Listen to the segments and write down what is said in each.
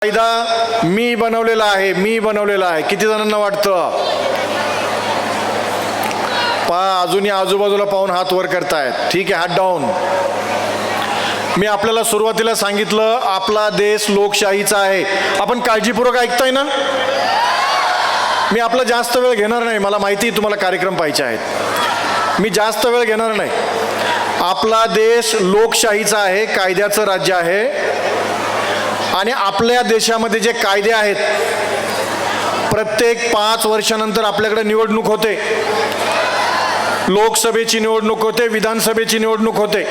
कायदा मी बनवलेला आहे. किती जणांना वाटतं? अजूनही आजूबाजूला पाहून हात वर करतायत. ठीक आहे, हात डाऊन. मी आपल्याला सुरुवातीला सांगितलं आपला देश लोकशाहीचा आहे. आपण काळजीपूर्वक ऐकताय ना? मी आपला जास्त वेळ घेणार नाही. मला माहिती आहे तुम्हाला कार्यक्रम पाहिजे आहेत. मी जास्त वेळ घेणार नाही. आपला देश लोकशाहीचा आहे, कायद्याचं राज्य आहे. आणि आपल्या देशामध्ये जे कायदे आहेत, प्रत्येक 5 वर्षानंतर आपल्याकडे निवडणूक होते. लोकसभेची निवडणूक होते, विधानसभेची निवडणूक होते.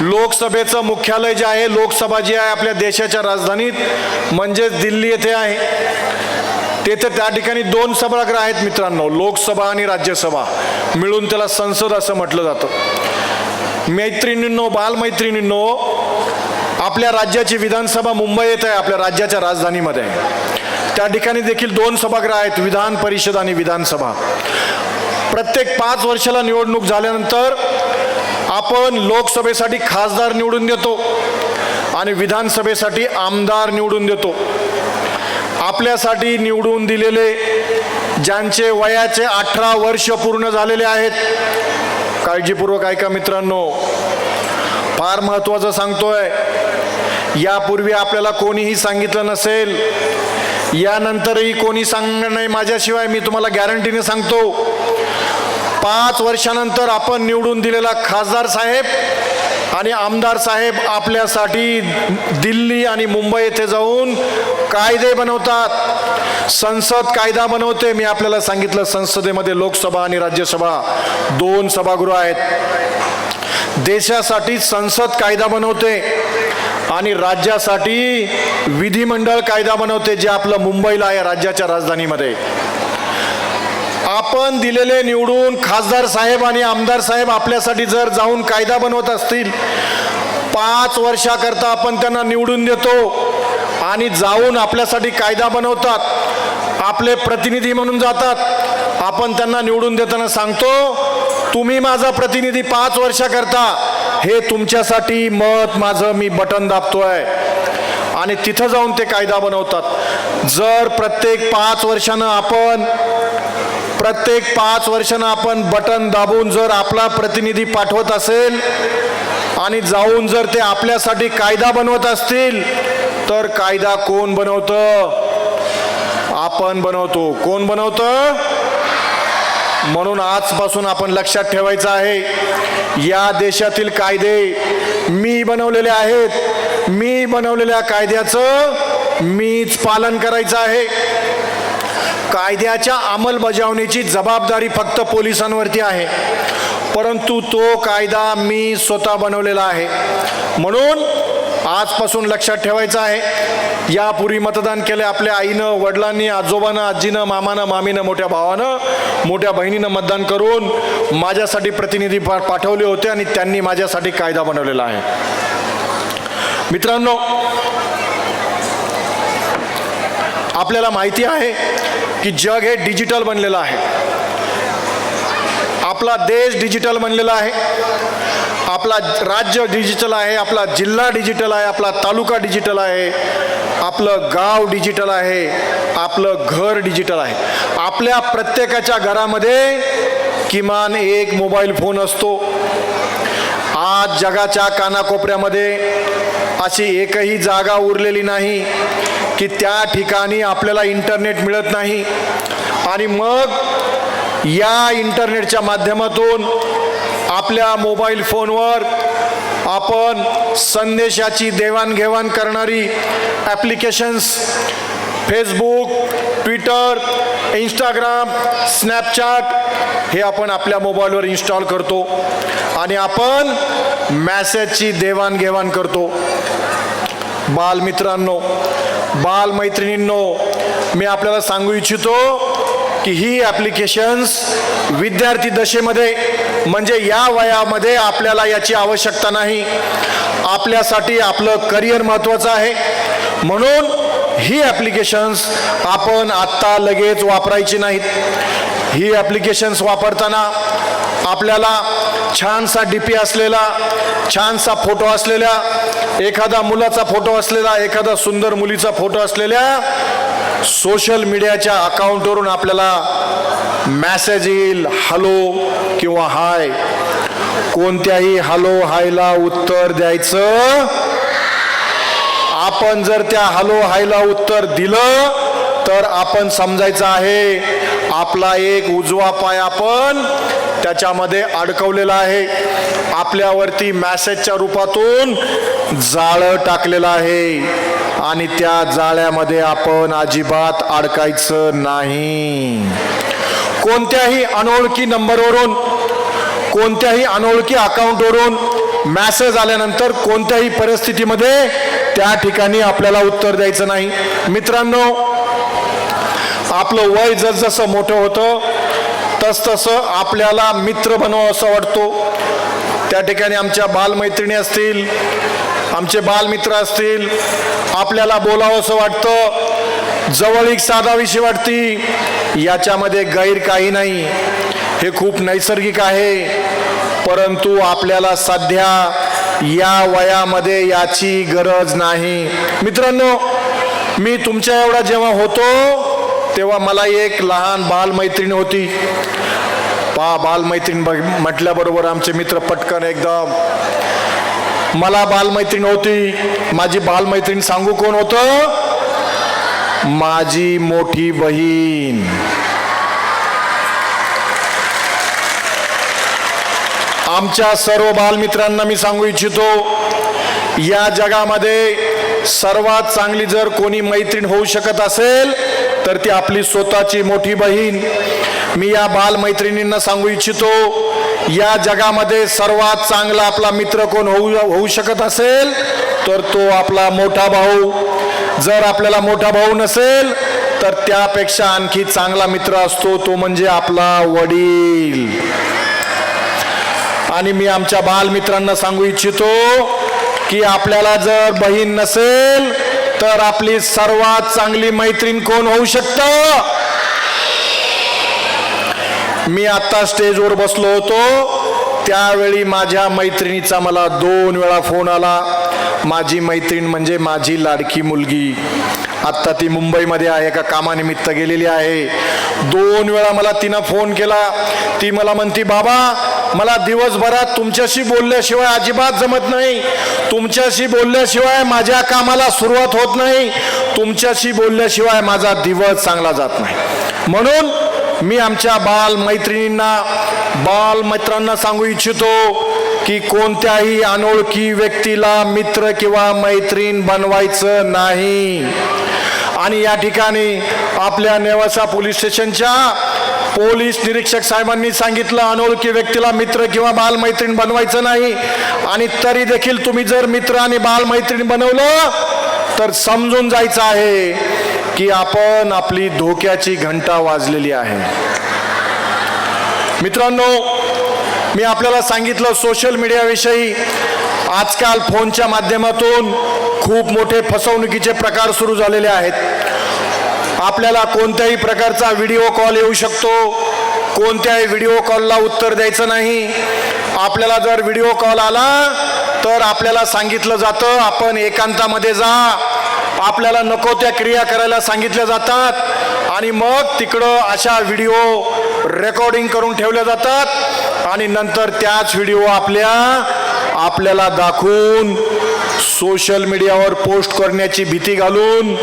लोकसभेचं मुख्यालय जे आहे, लोकसभा जी आहे आपल्या देशाच्या राजधानीत म्हणजेच दिल्ली येथे आहे. तेथे त्या ठिकाणी 2 सभागृह आहेत मित्रांनो, लोकसभा आणि राज्यसभा मिळून त्याला संसद असं म्हटलं जातं. मैत्रिणींनो, बालमैत्रिणींनो, आपल्या राज्याची विधानसभा मुंबई येथे आहे, आपल्या राज्याच्या राजधानीमध्ये. त्या ठिकाणी देखील 2 सभागृह आहेत, विधान परिषद आणि विधानसभा. प्रत्येक 5 वर्षाला निवडणूक झाल्यानंतर आपण लोकसभेसाठी खासदार निवडून देतो आणि विधानसभेसाठी आमदार निवडून देतो. आपल्यासाठी निवडून दिलेले ज्यांचे वयाचे 18 वर्ष पूर्ण झालेले आहेत, काळजीपूर्वक ऐका मित्रांनो, फार महत्त्वाचं सांगतोय. यापूर्वी आपल्याला कोणीही सांगितलं नसेल, यानंतरही कोणी सांगणार नाही माझ्याशिवाय. मी तुम्हाला गॅरंटीने सांगतो, 5 वर्षानंतर आपण निवडून दिलेला खासदार साहेब आणि आमदार साहेब आपल्यासाठी दिल्ली आणि मुंबई येथे जाऊन कायदे बनवतात. संसद कायदा बनवते. मी आपल्याला सांगितलं, संसदेमध्ये लोकसभा आणि राज्यसभा 2 सभागृह आहेत. देशासाठी संसद कायदा बनवते आणि राज्यासाठी विधिमंडळ कायदा बनवते, जे आपलं मुंबईला आहे, राज्याच्या राजधानीमध्ये. आपण दिलेले निवडून खासदार साहेब आणि आमदार साहेब आपल्यासाठी जर जाऊन कायदा बनवत असतील, 5 वर्षाकरता आपण त्यांना निवडून देतो आणि जाऊन आपल्यासाठी कायदा बनवतात, आपले प्रतिनिधी म्हणून जातात. आपण त्यांना निवडून देताना सांगतो, तुम्ही माझा प्रतिनिधी 5 वर्षाकरता, हे तुमच्यासाठी मत माझं मी बटन दाबतोय. आणि तिथं जाऊन ते कायदा बनवतात. जर प्रत्येक 5 वर्षानं आपण बटन दाबून जर आपला प्रतिनिधी पाठवत असेल आणि जाऊन जर ते आपल्यासाठी कायदा बनवत असतील, तर कायदा कोण बनवतं? आपण बनवतो. कोण बनवतं? म्हणून आजपासून आपण लक्षात ठेवायचं आहे, या देशातील कायदे मी बनवलेले आहेत. मी बनवलेल्या कायद्याचं मीच पालन करायचं आहे. कायद्याच्या अंमलबजावणीची जबाबदारी फक्त पोलिसांवरती आहे, परंतु तो कायदा मी स्वतः बनवलेला आहे. म्हणून आजपासून लक्षात ठेवायचं आहे, यापूर्वी मतदान केले आपल्या आईनं, वडिलांनी, आजोबानं, आजीनं, मामानं, मामीनं, मोठ्या भावानं, मोठ्या बहिणीनं मतदान करून माझ्यासाठी प्रतिनिधी पाठवले होते आणि त्यांनी माझ्यासाठी कायदा बनवलेला आहे. मित्रांनो, आपल्याला माहिती आहे की जग हे डिजिटल बनलेलं आहे. आपला देश डिजिटल बनलेला आहे. आपला राज्य डिजिटल आहे. आपला जिल्हा डिजिटल आहे. आपला तालुका डिजिटल आहे. आपलं गाव डिजिटल आहे. आपलं घर डिजिटल आहे. आपल्या प्रत्येकाच्या घरामध्ये किमान एक मोबाईल फोन असतो. आज जगाच्या कानाकोपऱ्यामध्ये अशी एकही जागा उरलेली नाही की त्या ठिकाणी आपल्याला इंटरनेट मिळत नाही. आणि मग या इंटरनेटच्या माध्यमातून आपल्या मोबाईल फोनवर आपण संदेशाची देवाणघेवाण करणारी applications, Facebook, Twitter, Instagram, Snapchat हे आपण आपल्या मोबाईलवर इन्स्टॉल करतो आणि आपण मॅसेजची देवाणघेवाण करतो. बालमित्रांनो, बालमैत्रिणींनो, मी आपल्याला सांगू इच्छितो की ही ॲप्लिकेशन्स विद्यार्थी दशेमध्ये म्हणजे या वयामध्ये आपल्याला याची आवश्यकता नाही. आपल्यासाठी आपलं करिअर महत्त्वाचं आहे. म्हणून ही ॲप्लिकेशन्स आपण आत्ता लगेच वापरायची नाहीत. ही ॲप्लिकेशन्स वापरताना आपल्याला छानसा DP असलेला, छानसा फोटो असलेल्या, एखादा मुलाचा फोटो असलेला, एखादा सुंदर मुलीचा फोटो असलेल्या सोशल मीडियाच्या अकाउंटवरून आपल्याला मॅसेज येईल, हॅलो किंवा हाय. कोणत्याही हॅलो हायला उत्तर द्यायचं. आपण जर त्या हॅलो हायला उत्तर दिलं तर आपण समजायचं आहे आपला एक उजवा पाय आपण त्याच्यामध्ये अडकवलेला आहे. आपल्यावरती मॅसेजच्या रूपातून जाळं टाकलेलं आहे आणि त्या जाळ्यामध्ये आपण अजिबात अडकायचं नाही. कोणत्याही अनोळखी नंबरवरून, कोणत्याही अनोळखी अकाउंटवरून मॅसेज आल्यानंतर कोणत्याही परिस्थितीमध्ये त्या ठिकाणी आपल्याला उत्तर द्यायचं नाही. मित्रांनो, आपलं वय जसजसं मोठं होतं तसतसं आपल्याला मित्र बनावं असं वाटतो. त्या ठिकाणी आमच्या बालमैत्रिणी असतील, आमचे बालमित्र असतील, आपल्याला बोलावं असं वाटतं, जवळीक साधावीशी वाटती. याच्यामध्ये गैर काही नाही, हे खूप नैसर्गिक आहे. परंतु आपल्याला सध्या या वयामध्ये याची गरज नाही. मित्रांनो, मी तुमच्या एवढा जेव्हा होतो तेव्हा मला एक लहान बालमैत्रीण होती. बालमैत्रीण म्हटल्याबरोबर आमचे मित्र पटकन एकदम, मला बालमैत्रीण होती. माझी बालमैत्रीण सांगू कोण होतं? माझी मोठी बहीण. आमच्या सर्व बालमित्रांना मी सांगू इच्छितो, या जगामध्ये सर्वात चांगली जर कोणी मैत्रीण होऊ शकत असेल तर ती आपली स्वतःची मोठी बहीण. मी या बालमैत्रिणींना सांगू इच्छितो, या जगामध्ये सर्वात चांगला आपला मित्र कोण होऊ शकत असेल तर तो आपला मोठा भाऊ. जर आपल्याला मोठा भाऊ नसेल तर त्यापेक्षा आणखी चांगला मित्र असतो, तो म्हणजे आपला वडील. आणि मी आमच्या बालमित्रांना सांगू इच्छितो की आपल्याला जर बहीण नसेल तर आपली सर्वात चांगली मैत्रीण कोण होऊ शकतं? मी आता स्टेजवर बसलो होतो त्यावेळी माझ्या मैत्रिणीचा मला 2 वेळा फोन आला. माझी मैत्रीण म्हणजे माझी लाडकी मुलगी. आत्ता ती मुंबईमध्ये आहे, एका कामानिमित्त गेलेली आहे. 2 वेळा मला तिनं फोन केला. ती मला म्हणती, बाबा मला दिवसभरात तुमच्याशी बोलल्याशिवाय अजिबात जमत नाही, तुमच्याशी बोलल्याशिवाय माझ्या कामाला सुरुवात होत नाही, तुमच्याशी बोलल्याशिवाय माझा दिवस चांगला जात नाही. म्हणून मी आमच्या बालमैत्रिणींना, बालमित्रांना सांगू इच्छितो की कोणत्याही अनोळखी व्यक्तीला मित्र किंवा मैत्रीण बनवायचं नाही. आणि या ठिकाणी आपल्या नेवासा पोलीस स्टेशनच्या पोलीस निरीक्षक साहेबांनी सांगितलं अनोळखी व्यक्तीला मित्र किंवा बालमैत्रीण बनवायचं नाही. आणि तरी देखील तुम्ही जर मित्र आणि बालमैत्रीण बनवलं तर समजून जायचं आहे की आपण आपली धोक्याची घंटा वाजलेली आहे. मित्रांनो, मी आपल्याला सांगितलं सोशल मीडियाविषयी. आजकाल फोनच्या माध्यमातून खूप मोठे फसवणुकीचे प्रकार सुरू झालेले आहेत. आपल्याला कोणत्याही प्रकारचा व्हिडिओ कॉल येऊ शकतो, कोणत्याही व्हिडिओ कॉलला उत्तर द्यायचं नाही. आपल्याला जर व्हिडिओ कॉल आला तर आपल्याला सांगितलं जातं आपण एकांतामध्ये जा, आपल्याला नको त्या क्रिया करायला सांगितल्या जातात आणि मग तिकडं अशा व्हिडिओ रेकॉर्डिंग करून ठेवल्या जातात आणि नंतर त्याच व्हिडिओ आपल्याला दाखवून सोशल मीडियावर पोस्ट करण्याची भीती घालून,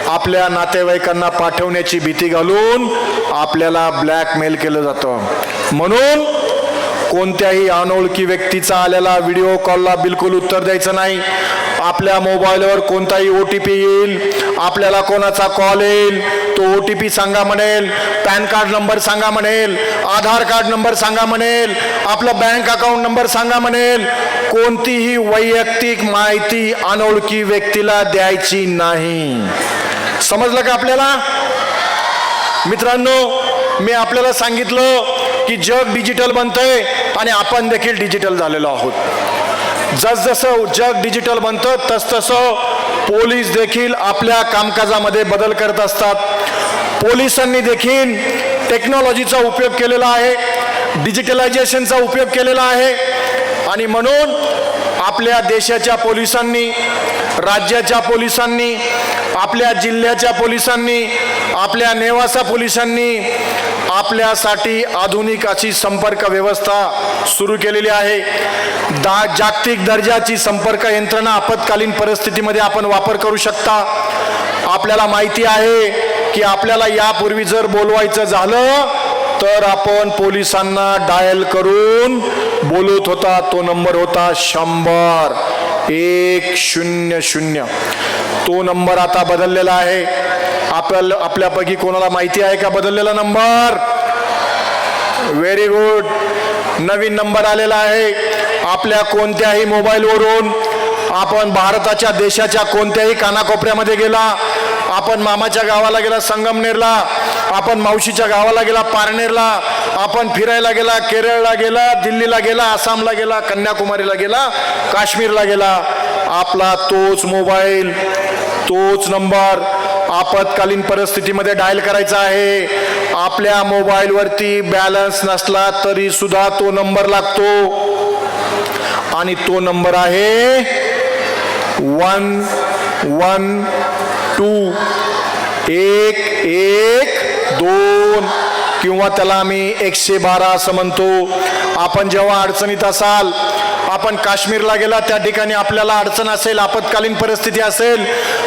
आपल्या नातेवाईकांना पाठवण्याची भीती घालून आपल्याला ब्लॅकमेल केलं जातं. म्हणून कोणत्याही अनोळखी व्यक्तीचा आलेला व्हिडिओ कॉलला बिलकुल उत्तर द्यायचं नाही. आपल्या मोबाईलवर कोणताही OTP येईल, आपल्याला कोणाचा कॉल येईल, तो OTP सांगा म्हणेल, पॅन कार्ड नंबर सांगा म्हणेल, आधार कार्ड नंबर सांगा म्हणेल, आपला बँक अकाउंट नंबर सांगा म्हणेल. कोणतीही वैयक्तिक माहिती अनोळखी व्यक्तीला द्यायची नाही. समजलं का आपल्याला? मित्रांनो, मी आपल्याला सांगितलं की जग डिजिटल बनतंय आणि आपण देखील डिजिटल झालेलो आहोत. जसजसं जग डिजिटल बनतं तसतसं पोलीस देखील आपल्या कामकाजामध्ये बदल करत असतात. पोलिसांनी देखील टेक्नॉलॉजीचा उपयोग केलेला आहे, डिजिटलायझेशनचा उपयोग केलेला आहे. आणि म्हणून आपल्या देशाच्या पोलिसांनी, राज्याच्या पोलिसांनी, आपल्या जिल्ह्याच्या पोलिसांनी, आपल्या नेवासा पोलिसांनी आपल्यासाठी आधुनिक अशी संपर्क व्यवस्था सुरू केलेली आहे. जागतिक दर्जाची संपर्क यंत्रणा आपत्कालीन परिस्थितीमध्ये आपण वापर करू शकता. आपल्याला माहिती आहे की आपल्याला यापूर्वी जर बोलवायचं झालं तर आपण पोलिसांना डायल करून बोलत होता. तो नंबर होता 100-100. तो नंबर आता बदललेला आहे. आपल्यापैकी कोणाला माहिती आहे का बदललेला नंबर? Very good. नवीन नंबर आलेला आहे. आपल्या कोणत्याही मोबाईलवरून आपण भारताच्या देशाच्या कोणत्याही कानाकोपऱ्यामध्ये गेला, आपण मामाच्या गावाला गेला संगमनेरला, आपण मावशीच्या गावाला गेला पारनेरला, आपण फिरायला गेला केरळला गेला, दिल्लीला गेला, आसामला गेला, कन्याकुमारीला गेला, काश्मीरला गेला, आपला तोच मोबाईल, तोच नंबर आपत्कालीन परिस्थितीमध्ये डायल करायचा आहे. आपल्या मोबाईलवरती बॅलन्स नसला तरी सुद्धा तो नंबर लागतो आणि तो नंबर आहे 112 112 किंवा त्याला आम्ही 112 असं म्हणतो. आपण जेव्हा अडचणीत असाल, आपण काश्मीरला गेला, त्या ठिकाणी आपल्याला अडचण असेल, आपत्कालीन परिस्थिती असेल,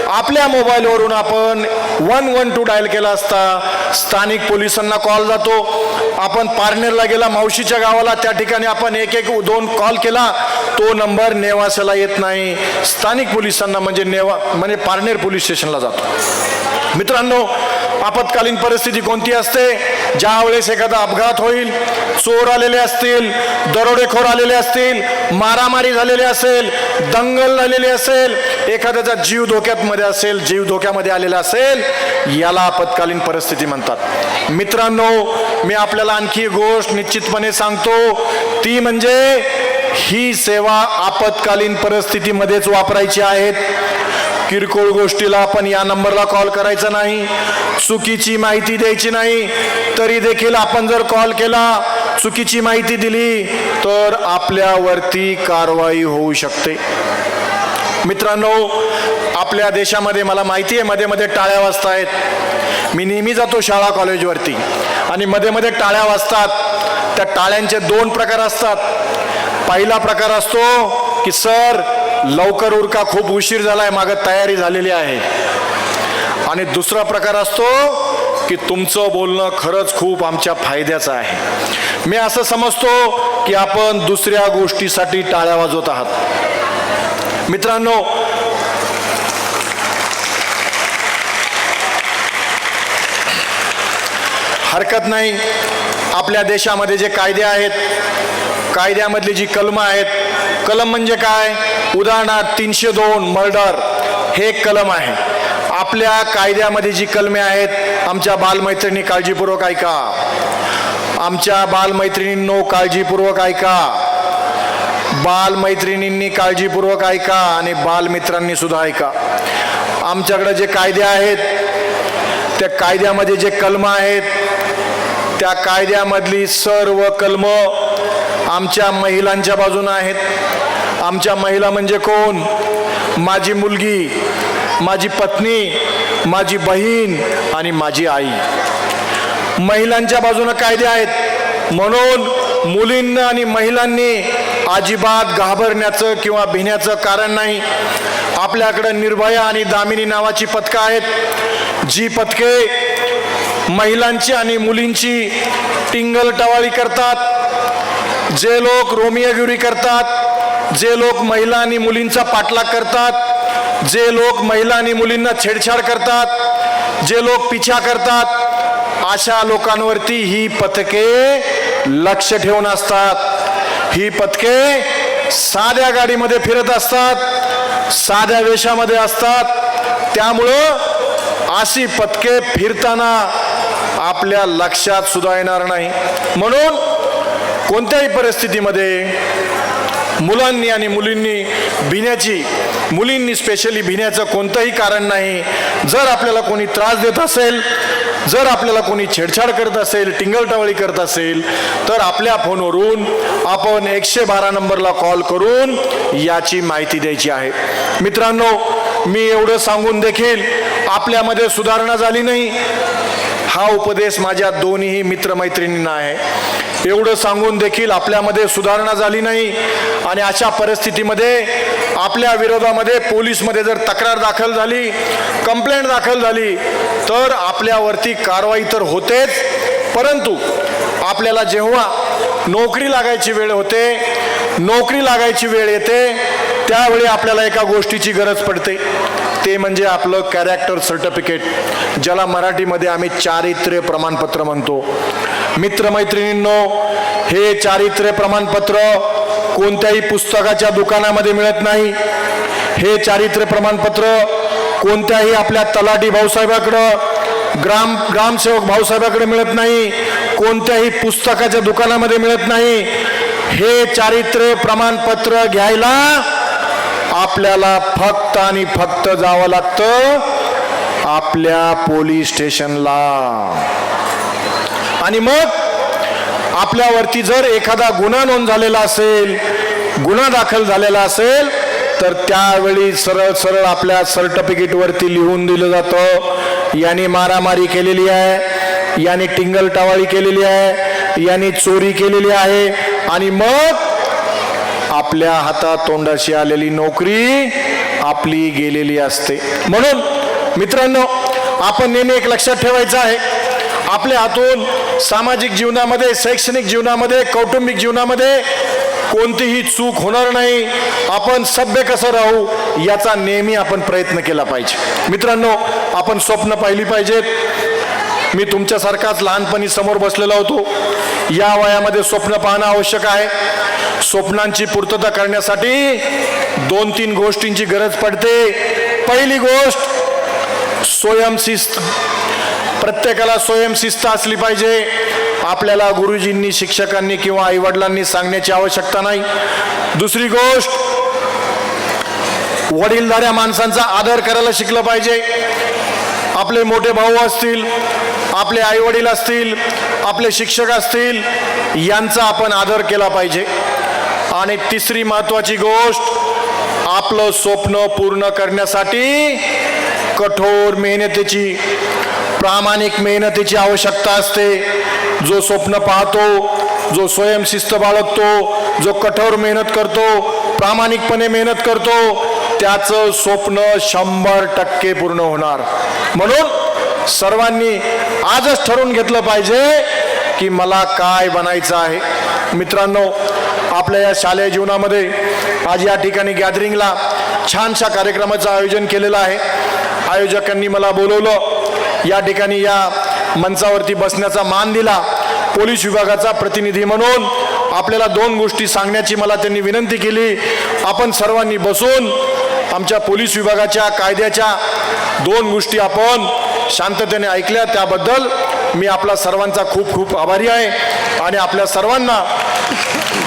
आपल्या मोबाईलवरून आपण 112 डायल केला असता स्थानिक पोलिसांना कॉल जातो. आपण पारनेरला गेला मावशीच्या गावाला, त्या ठिकाणी आपण 112 कॉल केला, तो नंबर नेवासाला येत नाही, स्थानिक पोलिसांना म्हणजे पारनेर पोलीस स्टेशनला जातो. मित्रांनो, आपत्कालीन परिस्थिती कोणती असते? ज्या वेळेस एखादा अपघात होईल, चोर आलेले असतील, दरोडेखोर आलेले असतील, मारामारी झालेली असेल, दंगल झालेली असेल, एखाद्याचा जीव धोक्यामध्ये आलेला असेल, याला आपत्कालीन परिस्थिती म्हणतात. मित्रांनो, मी आपल्याला आणखी एक गोष्ट निश्चितपणे सांगतो, ती म्हणजे ही सेवा आपत्कालीन परिस्थितीमध्येच वापरायची आहेत. किरकोळ गोष्टीला आपण या नंबरला कॉल करायचा नाही, चुकीची माहिती द्यायची नाही. तरी देखील आपण जर कॉल केला, चुकीची माहिती दिली तर आपल्यावरती कारवाई होऊ शकते. मित्रांनो, आपल्या देशामध्ये मला माहिती आहे मध्ये मध्ये टाळ्या वाजतायत. मी नेहमी जातो शाळा कॉलेजवरती आणि मध्ये मध्ये टाळ्या वाजतात. त्या टाळ्यांचे 2 प्रकार असतात. पहिला प्रकार असतो की सर लवकर उरका, खूप उशीर झालाय, मागं तयारी झालेली आहे. आणि दुसरा प्रकार असतो की तुमचं बोलणं खरंच खूप आमच्या फायद्याचं आहे. मी असं समजतो की आपण दुसऱ्या गोष्टीसाठी टाळ्या वाजवत आहात. मित्रांनो, हरकत नाही, आपल्या देशामध्ये जे कायदे आहेत, कायद्यामधली जी कलमं आहेत, कलम म्हणजे काय? उदाहरणार्थ 302 मर्डर हे एक कलम आहे. आपल्या कायद्यामध्ये जी कलमे आहेत, आमच्या बालमैत्रिणी काळजीपूर्वक ऐका, आमच्या बालमैत्रिणींनो काळजीपूर्वक ऐका, बालमैत्रिणींनी काळजीपूर्वक ऐका आणि बालमित्रांनी सुद्धा ऐका. आमच्याकडे जे कायदे आहेत, त्या कायद्यामध्ये जे कलम आहेत, त्या कायद्यामधली सर्व कलम आमच्या महिलांच्या बाजूने आहेत. आमच्या महिला म्हणजे कोण? माझी मुलगी, माझी पत्नी, माझी बहीण आणि माझी आई. महिलांच्या बाजूने कायदे आहेत. म्हणून मुलींना आणि महिलांनी अजिबात घाबरण्याचं किंवा भिण्याचं कारण नाही. आपल्याकडे निर्भया आणि दामिनी नावाची पथकं आहेत. जी पथके महिलांची आणि मुलींची टिंगलटवाळी करतात, जे लोक रोमियोगिरी करतात, जे लोक महिला आणि मुलींचा पाठलाग करतात, जे लोक महिला आणि मुलींना छेडछाड करतात, जे लोक पिछा करतात, अशा लोकांवरती ही पथके लक्ष ठेवून असतात. ही पथके साध्या गाडीमध्ये फिरत असतात, साध्या वेशामध्ये असतात. त्यामुळं अशी पथके फिरताना आपल्या लक्षात सुद्धा येणार नाही. म्हणून कोणत्याही परिस्थितीमध्ये मुलांनी आणि मुलींनी भिण्याची, मुलींनी स्पेशली भिण्याचं कोणतंही कारण नाही. जर आपल्याला कोणी त्रास देत असेल जर आपल्याला कोणी छेडछाड करत असेल, टिंगलटावळी करत असेल, तर आपल्या फोनवरून आपण 112 नंबरला कॉल करून याची माहिती द्यायची आहे. मित्रांनो, मी एवढं सांगून देखील आपल्यामध्ये सुधारणा झाली नाही. हा उपदेश माझ्या दोन्ही मित्रमैत्रिणींना आहे. एवढं सांगून देखील आपल्यामध्ये सुधारणा झाली नाही आणि अशा परिस्थितीमध्ये आपल्या विरोधामध्ये पोलीसमध्ये जर तक्रार दाखल झाली, कंप्लेंट दाखल झाली, तर आपल्यावरती कारवाई तर होतेच, परंतु आपल्याला जेव्हा नोकरी लागायची वेळ होते, नोकरी लागायची वेळ येते, त्यावेळी आपल्याला एका गोष्टीची गरज पडते, ते म्हणजे आपलं कॅरेक्टर सर्टिफिकेट, ज्याला मराठीमध्ये आम्ही चारित्र्य प्रमाणपत्र म्हणतो. मित्रमैत्रिणींनो, हे चारित्र्य प्रमाणपत्र कोणत्याही पुस्तकाच्या दुकानामध्ये मिळत नाही. हे चारित्र्य प्रमाणपत्र कोणत्याही आपल्या तलाठी भाऊसाहेबाकडं, ग्रामसेवक भाऊसाहेबाकडे मिळत नाही, कोणत्याही पुस्तकाच्या दुकानामध्ये मिळत नाही. हे चारित्र्य प्रमाणपत्र घ्यायला आपल्याला फक्त आणि फक्त जावं लागतं आपल्या पोलीस स्टेशनला. आणि मग आपल्यावरती जर एखादा गुन्हा नोंद झालेला असेल, गुन्हा दाखल झालेला असेल, तर त्यावेळी सरळ सरळ आपल्या सर्टिफिकेटवरती लिहून दिलं जातं, याने मारामारी केलेली आहे, याने टिंगलटावाळी केलेली आहे, याने चोरी केलेली आहे, आणि मग आपल्या हातात तोंडाशी आलेली नोकरी आपली गेलेली असते. म्हणून मित्रांनो, आपण नेहमी एक लक्षात ठेवायचं आहे, आपल्या हातून सामाजिक जीवनामध्ये, शैक्षणिक जीवनामध्ये, कौटुंबिक जीवनामध्ये कोणतीही चूक होणार नाही. आपण सभ्य कसं राहू याचा नेहमी आपण प्रयत्न केला पाहिजे. मित्रांनो, आपण स्वप्न पाहिली पाहिजेत. मी तुमच्यासारखाच लहानपणी समोर बसलेला होतो. या वयामध्ये स्वप्न पाहणं आवश्यक आहे. स्वप्नांची पूर्तता करण्यासाठी 2-3 गोष्टींची गरज पडते. पहिली गोष्ट स्वयंशिस्त. प्रत्येकाला स्वयंशिस्त असली पाहिजे. आपल्याला गुरुजींनी, शिक्षकांनी किंवा आईवडिलांनी सांगण्याची आवश्यकता नाही. दुसरी गोष्ट, वडीलधाऱ्या माणसांचा आदर करायला शिकलं पाहिजे. आपले मोठे भाऊ असतील, आपले आई वडील असतील, आपले शिक्षक असतील, यांचा आपण आदर केला पाहिजे. आणि तिसरी महत्वाची गोष्ट, आपलं स्वप्न पूर्ण करण्यासाठी कठोर मेहनतीची, प्रामाणिक मेहनतीची आवश्यकता असते. जो स्वप्न पाहतो, जो स्वयंशिस्त बाळगतो, जो कठोर मेहनत करतो, प्रामाणिकपणे मेहनत करतो, त्याचं स्वप्न 100% पूर्ण होणार. म्हणून सर्वांनी आजच ठरवून घेतलं पाहिजे की मला काय बनायचं आहे. मित्रांनो, आपल्या या शालेय जीवनामध्ये आज या ठिकाणी गॅदरिंगला छानशा कार्यक्रमाचं आयोजन केलेलं आहे. आयोजकांनी मला बोलवलं, या ठिकाणी या मंचावरती बसण्याचा मान दिला. पोलीस विभागाचा प्रतिनिधी म्हणून आपल्याला 2 गोष्टी सांगण्याची मला त्यांनी विनंती केली. आपण सर्वांनी बसून आमच्या पोलीस विभागाच्या कायद्याच्या 2 गोष्टी आपण शांततेने ऐकल्या, त्याबद्दल मी आपला सर्वांचा खूप खूप आभारी आहे. आणि आपल्या सर्वांना,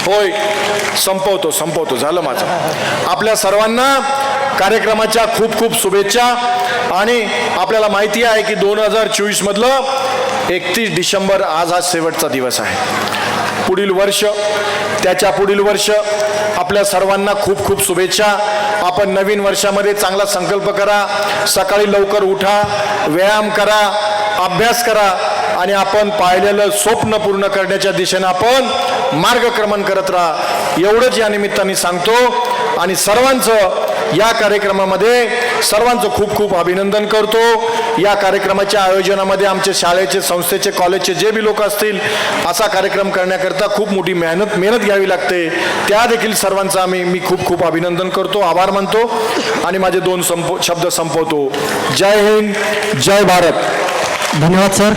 होय संपवतो झालं माझं, आपल्या सर्वांना कार्यक्रमाच्या खूप खूप शुभेच्छा. आणि आपल्याला माहिती आहे की 2024 मधलं 31 डिसेंबर आज हा शेवटचा दिवस आहे. पुढील वर्ष, त्याच्या पुढील वर्ष आपल्या सर्वांना खूप खूप शुभेच्छा. आपण नवीन वर्षामध्ये चांगला संकल्प करा, सकाळी लवकर उठा, व्यायाम करा, अभ्यास करा आणि आपण पाहिलेलं स्वप्न पूर्ण करण्याच्या दिशेने आपण मार्गक्रमण करत राहा. एवढंच या निमित्ताने सांगतो. आणि सर्वांचं या कार्यक्रमामध्ये सर्वांचं खूप खूप अभिनंदन करतो. या कार्यक्रमाच्या आयोजनामध्ये आमचे शाळेचे, संस्थेचे, कॉलेजचे जे बी लोक असतील, असा कार्यक्रम करण्याकरता खूप मोठी मेहनत घ्यावी लागते. त्या देखील सर्वांचा मी खूप खूप अभिनंदन करतो, आभार मानतो आणि माझे 2 शब्द संपवतो. जय हिंद, जय भारत. धन्यवाद सर.